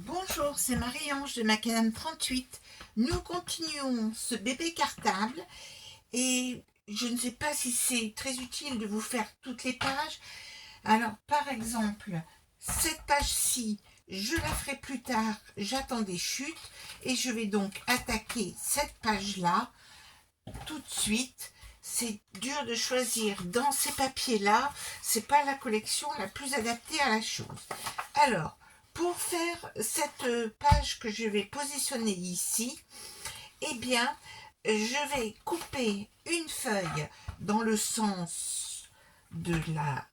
Bonjour, c'est Marie-Ange de Macadam 38. Nous continuons ce bébé cartable et je ne sais pas si c'est très utile de vous faire toutes les pages. Alors, par exemple, cette page-ci, je la ferai plus tard, j'attends des chutes et je vais donc attaquer cette page-là tout de suite. C'est dur de choisir dans ces papiers-là, c'est pas la collection la plus adaptée à la chose. Alors, pour faire cette page que je vais positionner ici, eh bien, je vais couper une feuille dans le sens de la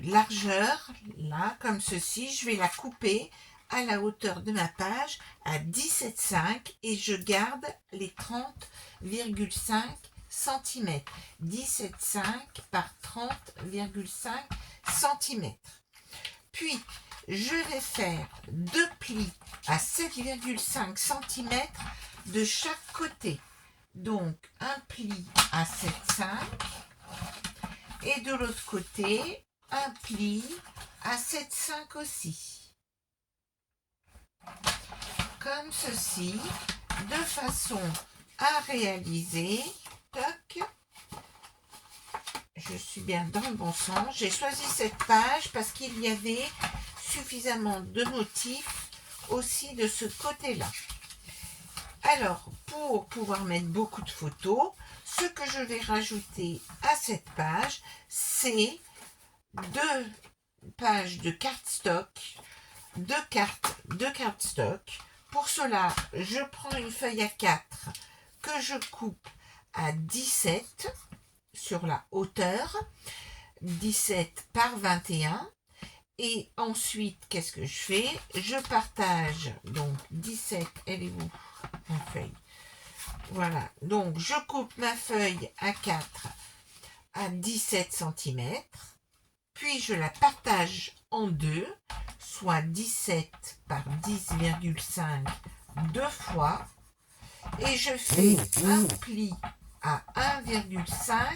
largeur, là, comme ceci. Je vais la couper à la hauteur de ma page à 17,5 et je garde les 30,5 cm. 17,5 par 30,5 cm. Puis, je vais faire deux plis à 7,5 cm de chaque côté. Donc, un pli à 7,5 et de l'autre côté, un pli à 7,5 aussi. Comme ceci, de façon à réaliser. Toc. Je suis bien dans le bon sens. J'ai choisi cette page parce qu'il y avait suffisamment de motifs aussi de ce côté-là. Alors, pour pouvoir mettre beaucoup de photos, ce que je vais rajouter à cette page, c'est 2 pages de cardstock, 2 cartes de cardstock. Pour cela, je prends une feuille A4 que je coupe à 17 sur la hauteur, 17 par 21. Et ensuite, qu'est-ce que je fais? Je partage, donc 17, elle est où ma feuille? Voilà, donc je coupe ma feuille A4 à 17 cm, puis je la partage en deux, soit 17 par 10,5 deux fois, et je fais un pli à 1,5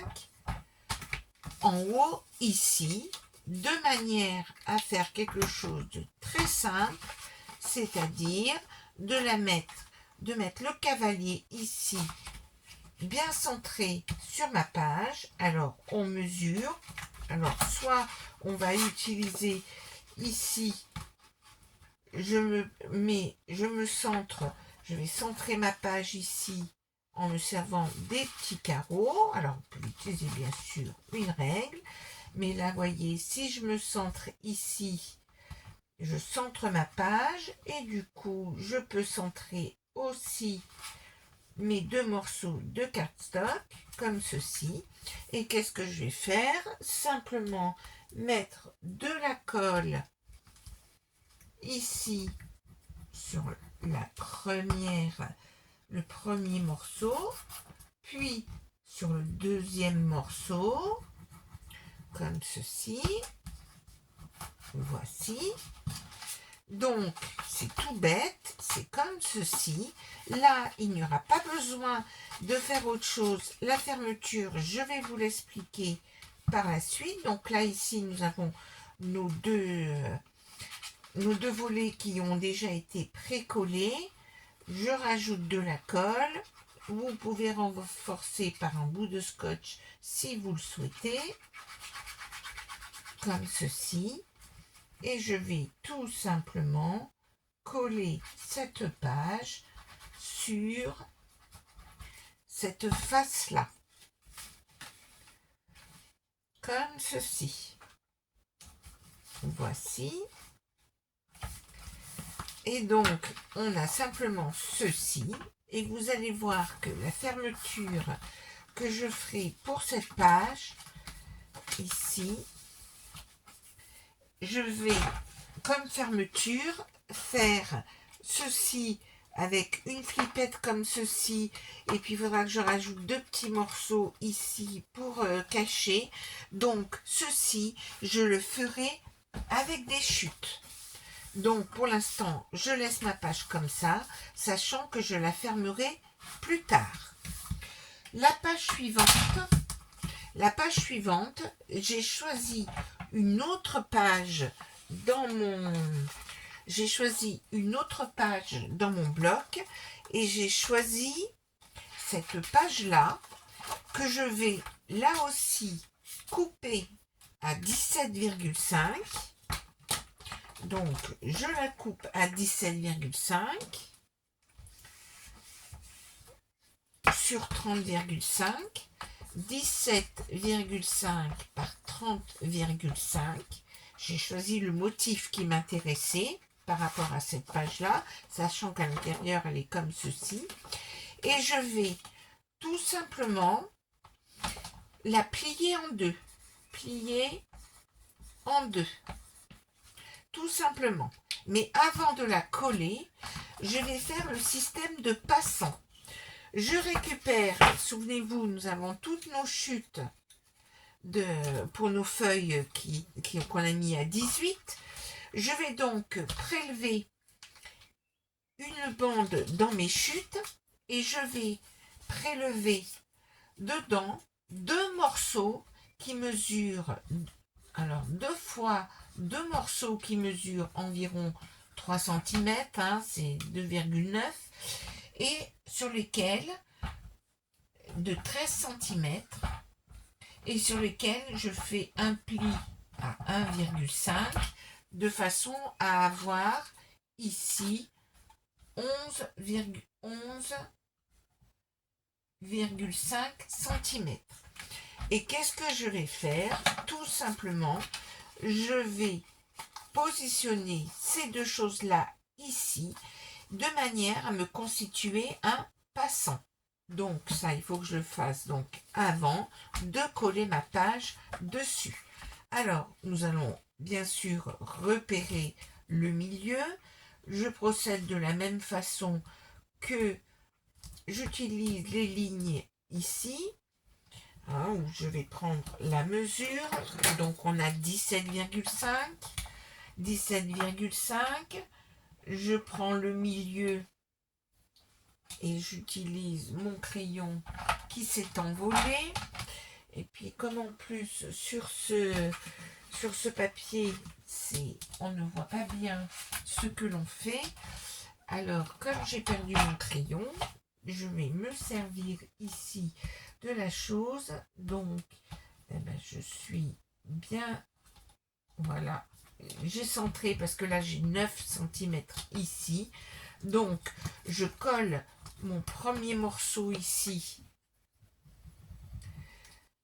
en haut ici, de manière à faire quelque chose de très simple, c'est-à-dire de mettre le cavalier ici, bien centré sur ma page. Alors, on mesure. Alors, soit on va utiliser ici, je me centre, je vais centrer ma page ici en me servant des petits carreaux. Alors, on peut utiliser bien sûr une règle. Mais là, voyez, si je me centre ici, je centre ma page et du coup, je peux centrer aussi mes deux morceaux de cardstock, comme ceci. Et qu'est-ce que je vais faire? Simplement mettre de la colle ici sur le premier morceau, puis sur le deuxième morceau, comme ceci. Voici. Donc, c'est tout bête, c'est comme ceci. Là, il n'y aura pas besoin de faire autre chose. La fermeture, je vais vous l'expliquer par la suite. Donc là, ici, nous avons nos deux volets qui ont déjà été précollés. Je rajoute de la colle. Vous pouvez renforcer par un bout de scotch si vous le souhaitez, comme ceci. Et je vais tout simplement coller cette page sur cette face-là, comme ceci. Voici. Et donc, on a simplement ceci. Et vous allez voir que la fermeture que je ferai pour cette page, ici, je vais, comme fermeture, faire ceci avec une flippette comme ceci, et puis il faudra que je rajoute deux petits morceaux ici pour cacher. Donc ceci, je le ferai avec des chutes. Donc pour l'instant, je laisse ma page comme ça, sachant que je la fermerai plus tard. La page suivante, j'ai choisi une autre page dans mon... j'ai choisi une autre page dans mon bloc et j'ai choisi cette page-là que je vais là aussi couper à 17,5. Donc, je la coupe à 17,5 sur 30,5. 17,5 par 30,5. J'ai choisi le motif qui m'intéressait par rapport à cette page-là, sachant qu'à l'intérieur, elle est comme ceci. Et je vais tout simplement la plier en deux. Plier en deux. Tout simplement. Mais avant de la coller, je vais faire le système de passant. Je récupère, souvenez-vous, nous avons toutes nos chutes pour nos feuilles qu'on a mis à 18. Je vais donc prélever une bande dans mes chutes et je vais prélever dedans 2 morceaux qui mesurent, alors 2 fois 2 morceaux qui mesurent environ 3 cm, c'est 2,9, et sur lesquels, de 13 cm, et sur lesquels je fais un pli à 1,5 de façon à avoir ici 11,5 cm. Et qu'est-ce que je vais faire? Tout simplement, je vais positionner ces deux choses-là ici, de manière à me constituer un passant. Donc ça, il faut que je le fasse donc avant de coller ma page dessus. Alors, nous allons bien sûr repérer le milieu. Je procède de la même façon que j'utilise les lignes ici, où je vais prendre la mesure. Donc on a 17,5. 17,5. Je prends le milieu et j'utilise mon crayon qui s'est envolé. Et puis comme en plus sur ce papier, on ne voit pas bien ce que l'on fait. Alors comme j'ai perdu mon crayon, je vais me servir ici de la chose. Donc je suis bien, voilà, j'ai centré parce que là j'ai 9 cm ici. Donc je colle mon premier morceau ici,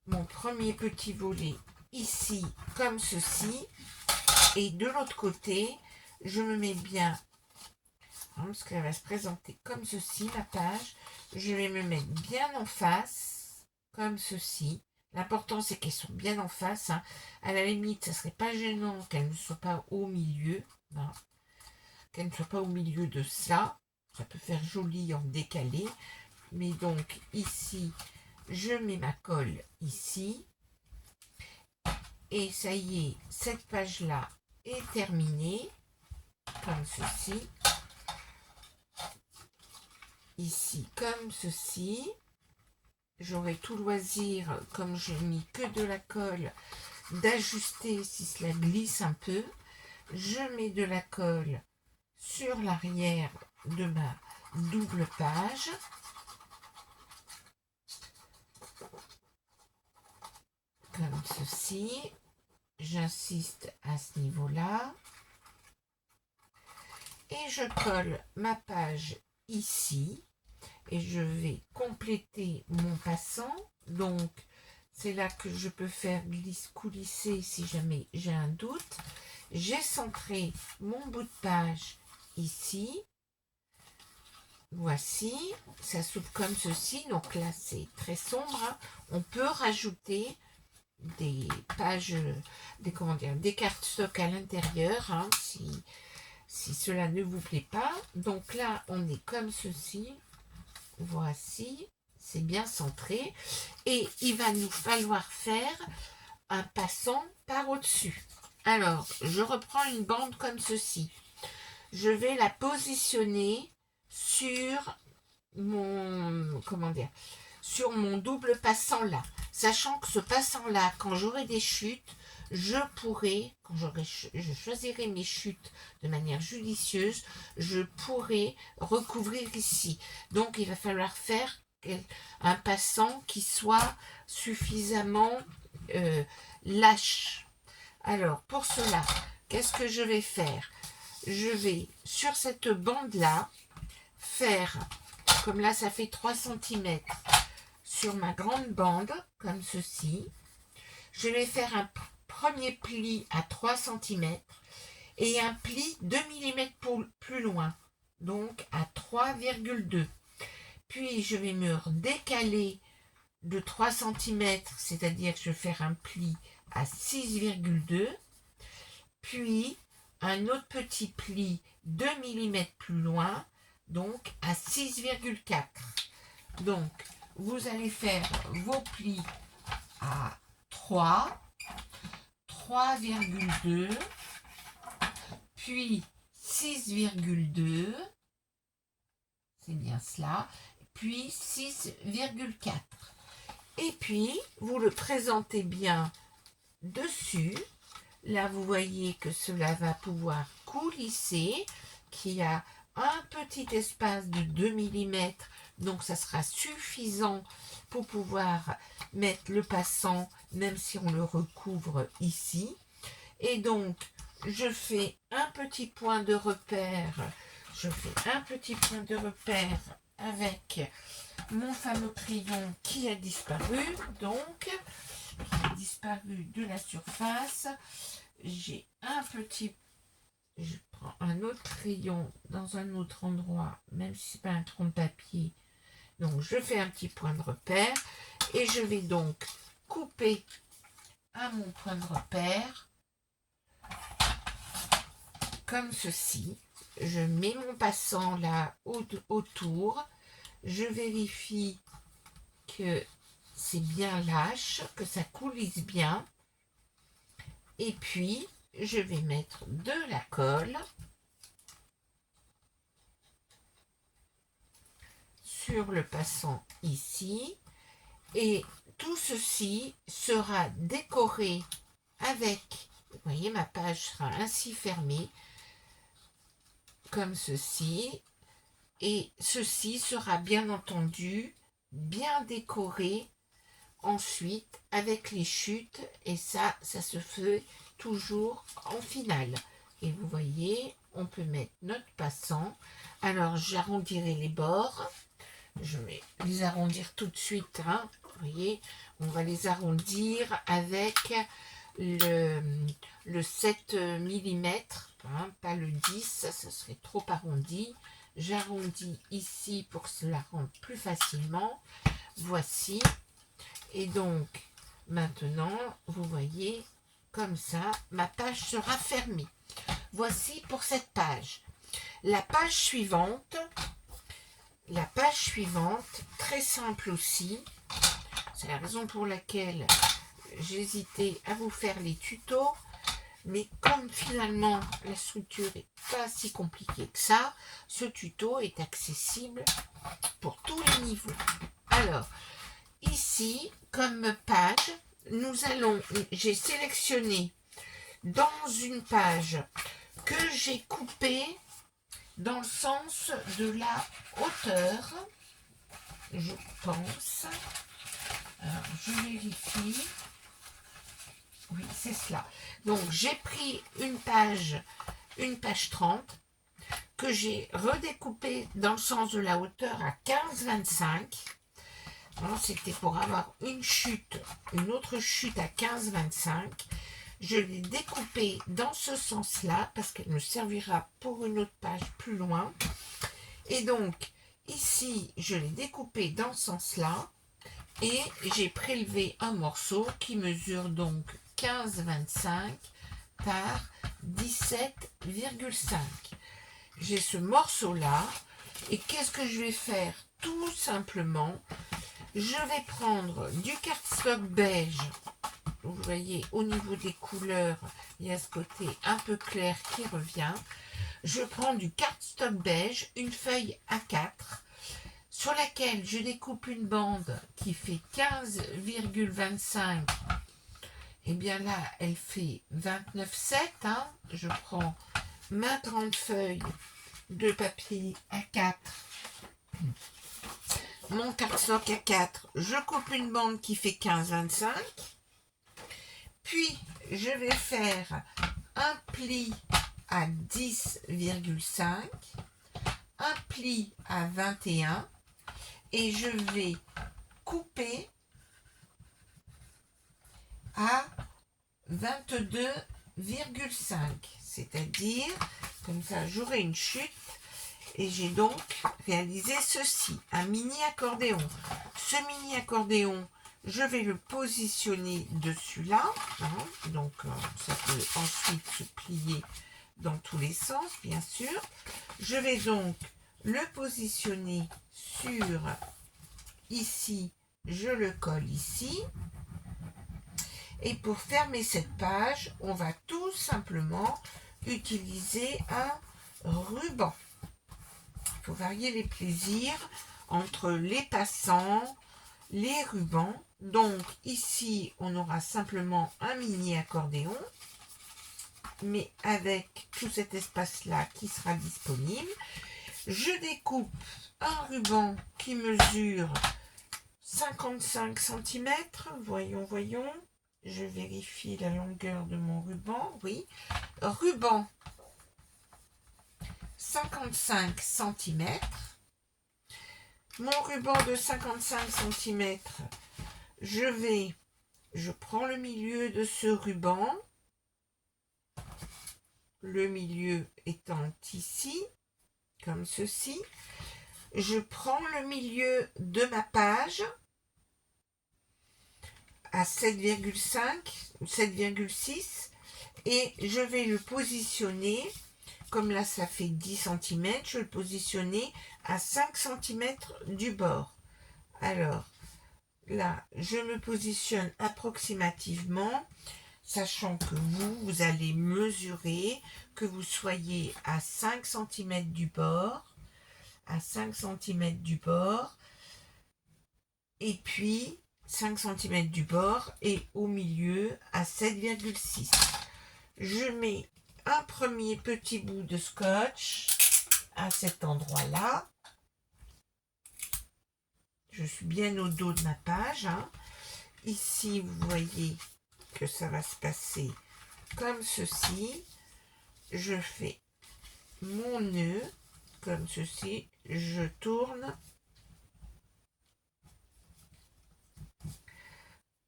mon premier petit volet ici comme ceci, et de l'autre côté je me mets bien, parce qu'elle va se présenter comme ceci, la page, je vais me mettre bien en face comme ceci. L'important c'est qu'elles soient bien en face, à la limite ça serait pas gênant qu'elles ne soient pas au milieu, qu'elles ne soient pas au milieu de ça peut faire joli en décalé. Mais donc ici je mets ma colle ici, et ça y est, cette page là est terminée comme ceci, ici comme ceci. J'aurai tout loisir, comme je n'ai mis que de la colle, d'ajuster si cela glisse un peu. Je mets de la colle sur l'arrière de ma double page. Comme ceci. J'insiste à ce niveau-là. Et je colle ma page ici. Et je vais compléter mon passant. Donc, c'est là que je peux faire coulisser si jamais j'ai un doute. J'ai centré mon bout de page ici. Voici, ça s'ouvre comme ceci. Donc là, c'est très sombre. On peut rajouter des pages, des cartes stock à l'intérieur, si cela ne vous plaît pas. Donc là, on est comme ceci. Voici, c'est bien centré. Et il va nous falloir faire un passant par au-dessus. Alors, je reprends une bande comme ceci. Je vais la positionner sur mon, sur mon double passant là. Sachant que ce passant là, quand j'aurai des chutes, je pourrai, quand je choisirai mes chutes de manière judicieuse, je pourrai recouvrir ici. Donc il va falloir faire un passant qui soit suffisamment lâche. Alors pour cela, qu'est-ce que je vais faire? Je vais sur cette bande-là faire, comme là ça fait 3 cm, sur ma grande bande, comme ceci. Je vais faire un premier pli à 3 cm et un pli 2 mm plus loin, donc à 3,2. Puis je vais me décaler de 3 cm, c'est-à-dire que je vais faire un pli à 6,2, puis un autre petit pli 2 mm plus loin, donc à 6,4. Donc vous allez faire vos plis à 3, 3,2, puis 6,2, c'est bien cela, puis 6,4. Et puis, vous le présentez bien dessus. Là, vous voyez que cela va pouvoir coulisser, qu'il y a un petit espace de 2 mm, donc ça sera suffisant pour pouvoir mettre le passant, même si on le recouvre ici. Et donc, je fais un petit point de repère, avec mon fameux crayon qui a disparu, de la surface. J'ai je prends un autre crayon dans un autre endroit, même si c'est pas un tronc de papier. Donc je fais un petit point de repère et je vais donc couper à mon point de repère comme ceci. Je mets mon passant là autour. Je vérifie que c'est bien lâche, que ça coulisse bien. Et puis, je vais mettre de la colle sur le passant ici. Et tout ceci sera décoré avec, vous voyez, ma page sera ainsi fermée, comme ceci. Et ceci sera bien entendu bien décoré ensuite avec les chutes, et ça se fait toujours en finale. Et vous voyez, on peut mettre notre passant. Alors j'arrondirai les bords, je vais les arrondir tout de suite, hein. Vous voyez, on va les arrondir avec le 7 mm, hein, pas le 10, ça serait trop arrondi. J'arrondis ici pour que cela rentre plus facilement. Voici. Et donc, maintenant, vous voyez, comme ça, ma page sera fermée. Voici pour cette page. La page suivante, très simple aussi. C'est la raison pour laquelle j'hésitais à vous faire les tutos. Mais comme finalement la structure n'est pas si compliquée que ça, ce tuto est accessible pour tous les niveaux. Alors, ici, comme page, j'ai sélectionné dans une page que j'ai coupée dans le sens de la hauteur, je pense. Alors, je vérifie. Oui, c'est cela. Donc, j'ai pris une page 30 que j'ai redécoupée dans le sens de la hauteur à 15,25. C'était pour avoir une autre chute à 15,25. Je l'ai découpée dans ce sens-là parce qu'elle me servira pour une autre page plus loin. Et donc, ici, je l'ai découpée dans ce sens-là et j'ai prélevé un morceau qui mesure donc 15,25 par 17,5. J'ai ce morceau-là et qu'est-ce que je vais faire? Tout simplement, je vais prendre du cardstock beige. Vous voyez, au niveau des couleurs, il y a ce côté un peu clair qui revient. Je prends du cardstock beige, une feuille A4, sur laquelle je découpe une bande qui fait 15,25 Et bien là, elle fait 29,7. Hein. Je prends ma grande feuille de papier A4, mon cardstock A4, je coupe une bande qui fait 15,25. Puis, je vais faire un pli à 10,5, un pli à 21 et je vais couper à 22,5, c'est-à-dire comme ça j'aurai une chute et j'ai donc réalisé ceci, un mini accordéon. Ce mini accordéon, je vais le positionner dessus là, hein, donc ça peut ensuite se plier dans tous les sens bien sûr. Je vais donc le positionner sur ici, je le colle ici. Et pour fermer cette page, on va tout simplement utiliser un ruban. Il faut varier les plaisirs entre les passants, les rubans. Donc ici, on aura simplement un mini accordéon, mais avec tout cet espace-là qui sera disponible. Je découpe un ruban qui mesure 55 cm. Voyons. Je vérifie la longueur de mon ruban. Oui. Ruban 55 cm. Mon ruban de 55 cm, je prends le milieu de ce ruban. Le milieu étant ici, comme ceci. Je prends le milieu de ma page à 7,5 ou 7,6 et je vais le positionner, comme là ça fait 10 cm, je vais le positionner à 5 cm du bord. Alors là, je me positionne approximativement, sachant que vous allez mesurer, que vous soyez à 5 cm du bord, et puis 5 cm du bord et au milieu à 7,6. Je mets un premier petit bout de scotch à cet endroit-là. Je suis bien au dos de ma page. Hein. Ici, vous voyez que ça va se passer comme ceci. Je fais mon nœud comme ceci. Je tourne.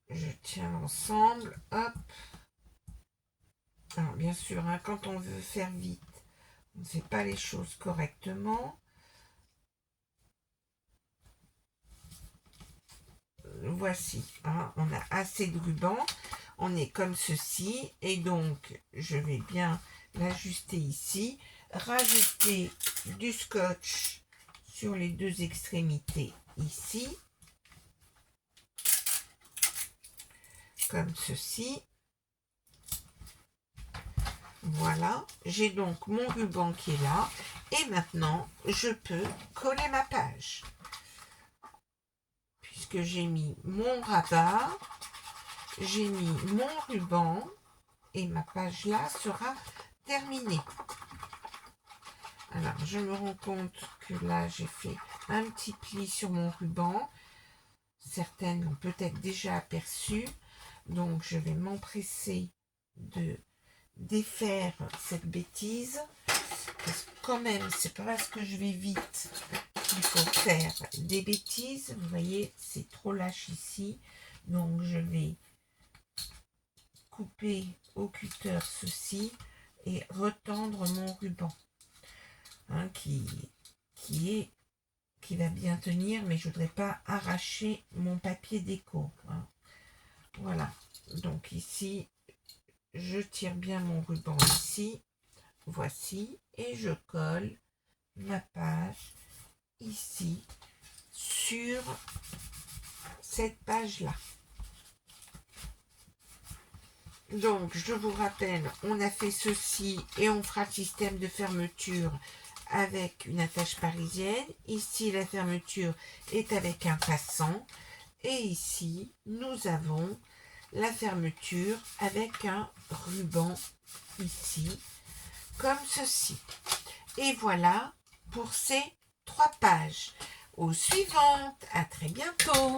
Je tiens l'ensemble, hop. Alors bien sûr, hein, quand on veut faire vite, on ne fait pas les choses correctement. Voici, hein, on a assez de ruban, on est comme ceci, et donc je vais bien l'ajuster ici, rajouter du scotch sur les deux extrémités ici. Comme ceci. Voilà, j'ai donc mon ruban qui est là et maintenant je peux coller ma page puisque j'ai mis mon rabat, j'ai mis mon ruban et ma page là sera terminée. Alors je me rends compte que là j'ai fait un petit pli sur mon ruban, certaines l'ont peut-être déjà aperçu. Donc, je vais m'empresser de défaire cette bêtise. Parce que quand même, c'est pas parce que je vais vite qu'il faut faire des bêtises. Vous voyez, c'est trop lâche ici. Donc, je vais couper au cutter ceci et retendre mon ruban. Hein, qui va bien tenir, mais je voudrais pas arracher mon papier déco. Hein. Voilà, donc ici, je tire bien mon ruban ici, voici, et je colle ma page ici sur cette page-là. Donc, je vous rappelle, on a fait ceci et on fera le système de fermeture avec une attache parisienne. Ici, la fermeture est avec un passant. Et ici, nous avons la fermeture avec un ruban ici, comme ceci. Et voilà pour ces 3 pages. Aux suivantes, à très bientôt.